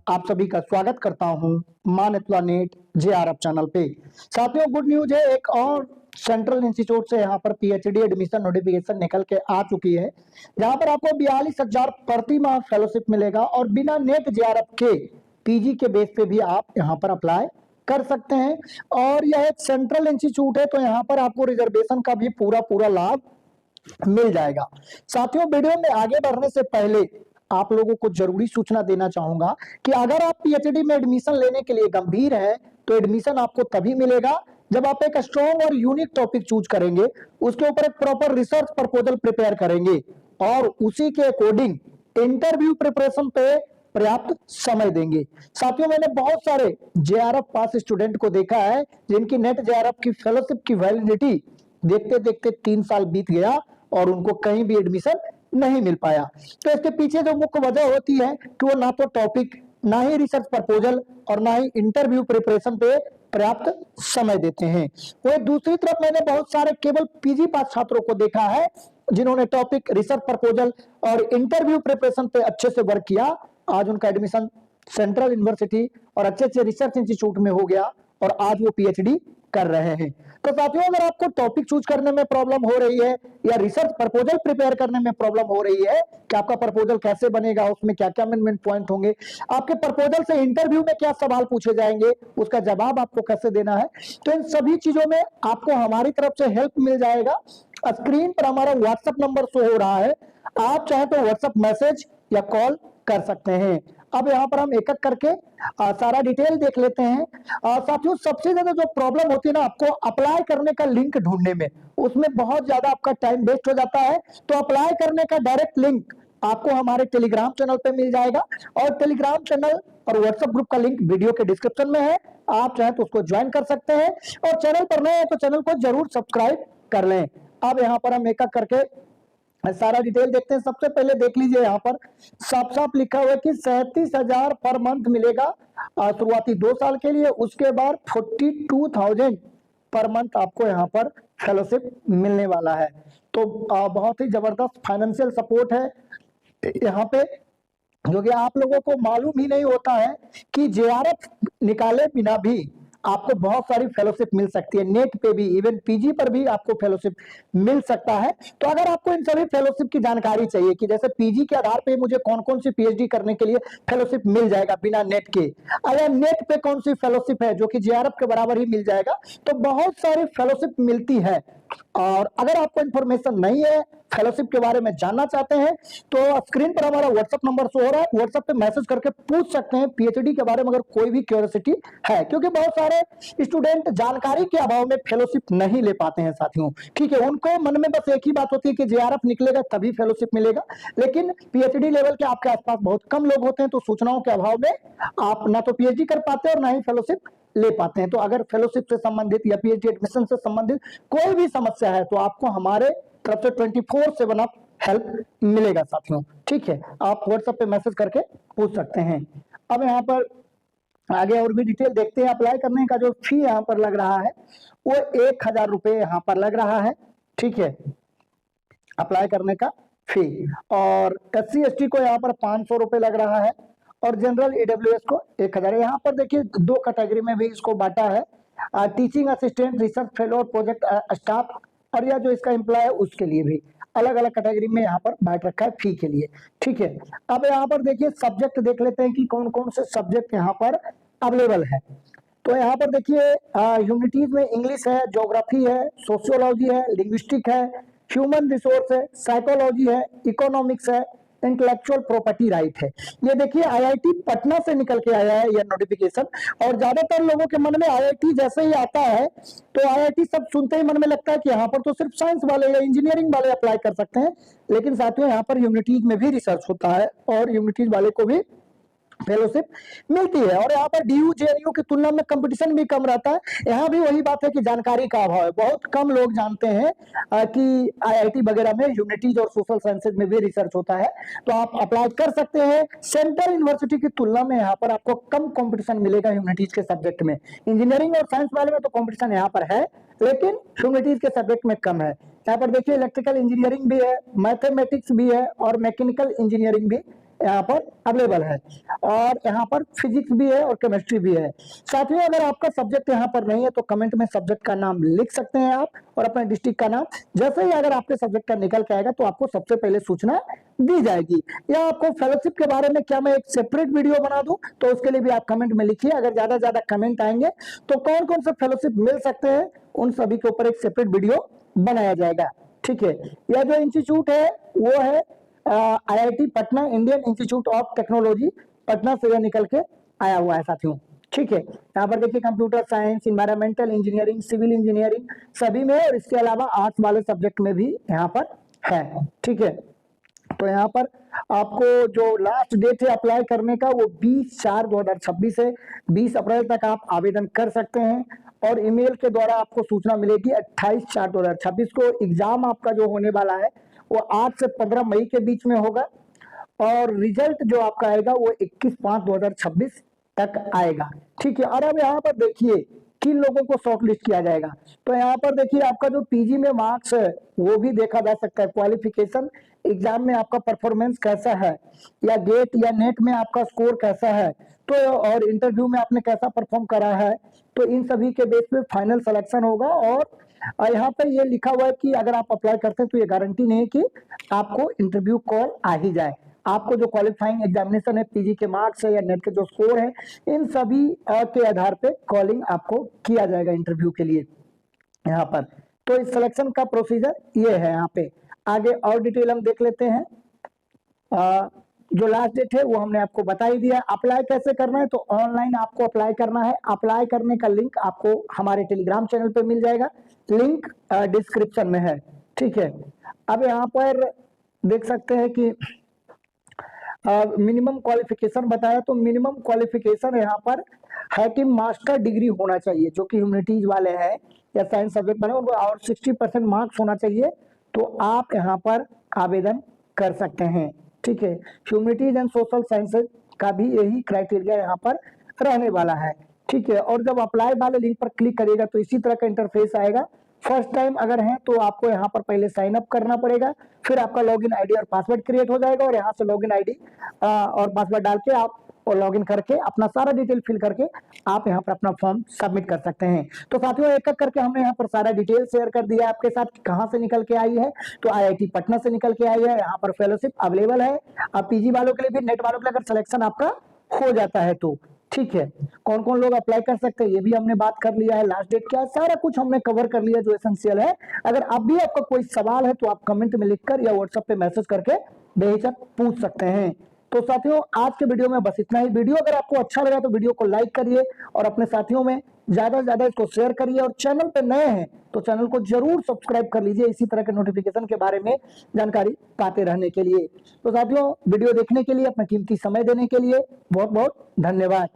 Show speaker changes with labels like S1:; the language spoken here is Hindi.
S1: आप सभी का स्वागत करता हूं मानितला नेट जेआरएफ चैनल पे। साथियों, गुड न्यूज है, एक और सेंट्रल इंस्टीट्यूट से यहाँ पर पीएचडी एडमिशन नोटिफिकेशन निकल के आ चुकी है, जहां पर आपको 42,000 प्रति माह फेलोशिप मिलेगा और बिना नेट जेआरएफ के पीजी के बेस पे भी आप यहाँ पर अप्लाई कर सकते हैं। और यह एक सेंट्रल इंस्टीट्यूट है, तो यहाँ पर आपको रिजर्वेशन का भी पूरा लाभ मिल जाएगा। साथियों, वीडियो में आगे बढ़ने से पहले आप लोगों को जरूरी सूचना देना चाहूंगा कि अगर आप पीएचडी में एडमिशन लेने के लिए गंभीर हैं तो एडमिशन आपको तभी मिलेगा जब आप एक स्ट्रॉन्ग और यूनिक टॉपिक चूज करेंगे, उसके ऊपर एक प्रॉपर रिसर्च प्रपोजल प्रिपेयर करेंगे और उसी के अकॉर्डिंग इंटरव्यू प्रिपरेशन पे पर्याप्त समय देंगे। साथियों, मैंने बहुत सारे जेआरएफ पास स्टूडेंट को देखा है जिनकी नेट जेआरएफ की फेलोशिप की वैलिडिटी देखते देखते 3 साल बीत गया और उनको कहीं भी एडमिशन नहीं मिल पाया। तो इसके पीछे जो मुख्य वजह होती है कि वो ना तो टॉपिक, ना ही रिसर्च प्रपोजल और ना ही इंटरव्यू प्रिपरेशन पे पर्याप्त समय देते हैं। वही दूसरी तरफ मैंने बहुत सारे केवल पीजी पास छात्रों को देखा है जिन्होंने टॉपिक, रिसर्च प्रपोजल और इंटरव्यू प्रिपरेशन पे अच्छे से वर्क किया। आज उनका एडमिशन सेंट्रल यूनिवर्सिटी और अच्छे रिसर्च इंस्टीट्यूट में हो गया और आज वो पीएचडी कर रहे हैं। तो साथियों, अगर आपको टॉपिक चूज करने में प्रॉब्लम हो रही है या रिसर्च प्रपोजल प्रिपेयर करने में प्रॉब्लम हो रही है कि आपका प्रपोजल कैसे बनेगा, उसमें क्या क्या अमेंडमेंट पॉइंट होंगे, आपके प्रपोजल से इंटरव्यू में क्या सवाल पूछे जाएंगे, उसका जवाब आपको कैसे देना है, तो इन सभी चीजों में आपको हमारी तरफ से हेल्प मिल जाएगा। स्क्रीन पर हमारा व्हाट्सएप नंबर शो हो रहा है, आप चाहे तो व्हाट्सएप मैसेज या कॉल कर सकते हैं। अब यहाँ पर हम एक एक करके सारा डिटेल देख लेते हैं। साथियों, सबसे ज्यादा जो प्रॉब्लम होती है ना आपको अप्लाई करने का लिंक ढूंढने में, उसमें बहुत ज्यादा आपका टाइम वेस्ट हो जाता है। तो अप्लाई करने का डायरेक्ट लिंक आपको हमारे टेलीग्राम चैनल पे मिल जाएगा और टेलीग्राम चैनल और व्हाट्सएप ग्रुप का लिंक वीडियो के डिस्क्रिप्शन में है, आप चाहे तो उसको ज्वाइन कर सकते हैं। और चैनल पर नए हैं तो चैनल को जरूर सब्सक्राइब कर लें। अब यहाँ पर हम एक एक करके सारा डिटेल देखते हैं। सबसे पहले देख लीजिए, यहाँ पर साफ साफ लिखा हुआ है कि 37,000 पर मंथ मिलेगा शुरुआती 2 साल के लिए, उसके बाद 42,000 पर मंथ आपको यहाँ पर फेलोशिप मिलने वाला है। तो बहुत ही जबरदस्त फाइनेंशियल सपोर्ट है यहाँ पे, जो कि आप लोगों को मालूम ही नहीं होता है कि जेआरएफ निकाले बिना भी आपको बहुत सारी फेलोशिप मिल सकती है। नेट पे भी, इवन पीजी पर भी आपको फेलोशिप मिल सकता है। तो अगर आपको इन सभी फेलोशिप की जानकारी चाहिए कि जैसे पीजी के आधार पे मुझे कौन कौन सी पीएचडी करने के लिए फेलोशिप मिल जाएगा बिना नेट के, अगर नेट पे कौन सी फेलोशिप है जो कि जेआरएफ के बराबर ही मिल जाएगा, तो बहुत सारी फेलोशिप मिलती है। और अगर आपको इंफॉर्मेशन नहीं है, फेलोशिप के बारे में जानना चाहते हैं, तो स्क्रीन पर हमारा व्हाट्सएप नंबर शो हो रहा है, व्हाट्सएप पे मैसेज करके पूछ सकते हैं पीएचडी के बारे में अगर कोई भी क्यूरियोसिटी है, क्योंकि बहुत सारे स्टूडेंट जानकारी के अभाव में फेलोशिप नहीं ले पाते हैं। साथियों, ठीक है, उनको मन में बस एक ही बात होती है कि जेआरएफ निकलेगा तभी फेलोशिप मिलेगा, लेकिन पीएचडी लेवल के आपके आसपास बहुत कम लोग होते हैं, तो सूचनाओं के अभाव में आप ना तो पीएचडी कर पाते हैं और ना ही फेलोशिप ले पाते हैं। तो अगर फेलोशिप से संबंधित या पीएचडी एडमिशन से संबंधित कोई भी समस्या है तो आपको हमारे तरफ से 24/7 आप हेल्प मिलेगा। साथियों, ठीक है, आप व्हाट्सएप पे मैसेज करके पूछ सकते हैं। अब यहाँ पर आगे और भी डिटेल देखते हैं। अप्लाई करने का जो फी यहाँ पर लग रहा है वो 1,000 रुपए यहाँ पर लग रहा है, ठीक है, अप्लाई करने का फी। और SC ST को यहाँ पर 500 रुपए लग रहा है और जनरल EWS को 1,000। यहाँ पर देखिए 2 कैटेगरी में भी इसको बांटा है, टीचिंग असिस्टेंट, रिसर्च फेलो और प्रोजेक्ट स्टाफ, और यह जो इसका एम्प्लॉय है उसके लिए भी अलग अलग कैटेगरी में यहाँ पर बांट रखा है फी के लिए, ठीक है। अब यहाँ पर देखिए सब्जेक्ट देख लेते हैं कि कौन कौन से सब्जेक्ट यहाँ पर अवेलेबल है। तो यहाँ पर देखिए ह्यूमैनिटीज में इंग्लिश है, ज्योग्राफी है, सोशियोलॉजी है, लिंग्विस्टिक है, ह्यूमन रिसोर्स है, साइकोलॉजी है, इकोनॉमिक्स है, इंटेलेक्चुअल प्रॉपर्टी राइट है। ये देखिए आईआईटी पटना से निकल के आया है यह नोटिफिकेशन, और ज्यादातर लोगों के मन में आईआईटी जैसे ही आता है तो आईआईटी सब सुनते ही मन में लगता है कि यहाँ पर तो सिर्फ साइंस वाले या इंजीनियरिंग वाले अप्लाई कर सकते हैं, लेकिन साथियों यहाँ पर ह्यूमैनिटीज में भी रिसर्च होता है और ह्यूमैनिटीज वाले को भी फेलोशिप मिलती है। और यहाँ पर डीयू जेएनयू की तुलना में कंपटीशन भी कम रहता है। यहाँ भी वही बात है कि जानकारी का अभाव है, बहुत कम लोग जानते हैं कि आईआईटी वगैरह में ह्यूमैनिटीज और सोशल साइंसेज में भी रिसर्च होता है। तो आप अप्लाई कर सकते हैं। सेंट्रल यूनिवर्सिटी की तुलना में यहाँ पर आपको कम कॉम्पिटिशन मिलेगा ह्यूमैनिटीज के सब्जेक्ट में। इंजीनियरिंग और साइंस वाले में तो कॉम्पिटिशन यहाँ पर है, लेकिन ह्यूमैनिटीज के सब्जेक्ट में कम है। यहाँ पर देखिए इलेक्ट्रिकल इंजीनियरिंग भी है, मैथमेटिक्स भी है और मैकेनिकल इंजीनियरिंग भी यहाँ पर अवेलेबल है, और यहाँ पर फिजिक्स भी है और केमिस्ट्री भी है। साथियों, अगर आपका सब्जेक्ट यहाँ पर नहीं है तो कमेंट में सब्जेक्ट का नाम लिख सकते हैं आप और अपने डिस्ट्रिक्ट का नाम। जैसे ही अगर आपके सब्जेक्ट का निकल के आएगा तो आपको सबसे पहले सूचना दी जाएगी। या आपको फेलोशिप के बारे में क्या मैं एक सेपरेट वीडियो बना दूं, तो उसके लिए भी आप कमेंट में लिखिए। अगर ज्यादा कमेंट आएंगे तो कौन कौन से फेलोशिप मिल सकते हैं उन सभी के ऊपर एक सेपरेट वीडियो बनाया जाएगा। ठीक है, यह जो इंस्टीट्यूट है वो है IIT Patna, Indian institute of technology Patna से यह निकल के आया हुआ है साथियों। ठीक है, यहाँ पर देखिए computer science, environmental engineering, civil engineering सभी में, और इसके अलावा आर्ट्स वाले सब्जेक्ट में भी यहाँ पर है। ठीक है, तो यहाँ पर आपको जो लास्ट डेट है अप्लाई करने का वो 20/4/2026 है। 20 अप्रैल तक आप आवेदन कर सकते हैं, और ईमेल के द्वारा आपको सूचना मिलेगी 28/4/2026 को। एग्जाम आपका जो होने वाला है वो 8 से 15 मई के बीच में होगा, और रिजल्ट जो आपका आएगा वो 21/5/2026 तक आएगा। ठीक है, और अब यहाँ पर देखिए किन लोगों को शॉर्टलिस्ट किया जाएगा। तो यहाँ पर देखिए आपका जो पीजी में मार्क्स है वो भी देखा जा सकता है, क्वालिफिकेशन एग्जाम में आपका परफॉर्मेंस कैसा है, या गेट या नेट में आपका स्कोर कैसा है, तो और इंटरव्यू में आपने कैसा परफॉर्म करा है, तो इन सभी के बेस पे फाइनल सिलेक्शन होगा। और यहाँ पर ये लिखा हुआ है कि अगर आप अप्लाई करते हैं तो ये गारंटी नहीं है कि आपको इंटरव्यू कॉल आ ही जाए। आपको जो क्वालिफाइंग एग्जामिनेशन है, पीजी के मार्क्स है या नेट के जो स्कोर है, इन सभी के आधार पे कॉलिंग आपको किया जाएगा इंटरव्यू के लिए यहाँ पर। तो इस सिलेक्शन का प्रोसीजर ये है। यहाँ पे आगे और डिटेल हम देख लेते हैं। जो लास्ट डेट है वो हमने आपको बता ही दिया। अप्लाई कैसे करना है, तो ऑनलाइन आपको अप्लाई करना है। अप्लाई करने का लिंक आपको हमारे टेलीग्राम चैनल पे मिल जाएगा, लिंक डिस्क्रिप्शन में है। ठीक है, अब यहाँ पर देख सकते हैं कि मिनिमम क्वालिफिकेशन बताया, तो मिनिमम क्वालिफिकेशन यहाँ पर है कि मास्टर डिग्री होना चाहिए, जो कि ह्यूमैनिटीज वाले हैं या साइंस सब्जेक्ट वाले उनको, और 60% मार्क्स होना चाहिए, तो आप यहाँ पर आवेदन कर सकते हैं। ठीक है, ह्यूमैनिटीज एंड सोशल साइंसेज का भी यही क्राइटेरिया यहाँ पर रहने वाला है। ठीक है, और जब अप्लाई वाले लिंक पर क्लिक करिएगा तो इसी तरह का इंटरफेस आएगा। फर्स्ट टाइम अगर है तो आपको यहाँ पर पहले साइन अप करना पड़ेगा, फिर आपका लॉगिन आईडी और पासवर्ड क्रिएट हो जाएगा, और यहाँ से लॉगिन आईडी और पासवर्ड डाल के आप और लॉगिन करके अपना सारा डिटेल फिल करके आप यहाँ पर अपना फॉर्म सबमिट कर सकते हैं। तो साथियों, एक एक करके हमने यहाँ पर सारा डिटेल शेयर कर दिया आपके साथ कि कहाँ से निकल के आई है। तो IIT पटना से निकल के आई है। यहाँ पर फेलोशिप अवेलेबल है। अब पीजी वालों के लिए भी, नेट वालों के लिए अगर सिलेक्शन आपका हो जाता है तो ठीक है, कौन कौन लोग अप्लाई कर सकते हैं ये भी हमने बात कर लिया है। लास्ट डेट क्या है, सारा कुछ हमने कवर कर लिया जो एसेंशियल है। अगर अब भी आपका कोई सवाल है तो आप कमेंट में लिखकर या व्हाट्सएप पे मैसेज करके बेहिचक पूछ सकते हैं। तो साथियों, आज के वीडियो में बस इतना ही। वीडियो अगर आपको अच्छा लगा तो वीडियो को लाइक करिए और अपने साथियों में ज्यादा से ज्यादा इसको शेयर करिए, और चैनल पे नए हैं तो चैनल को जरूर सब्सक्राइब कर लीजिए इसी तरह के नोटिफिकेशन के बारे में जानकारी पाते रहने के लिए। तो साथियों, वीडियो देखने के लिए, अपना कीमती समय देने के लिए बहुत बहुत धन्यवाद।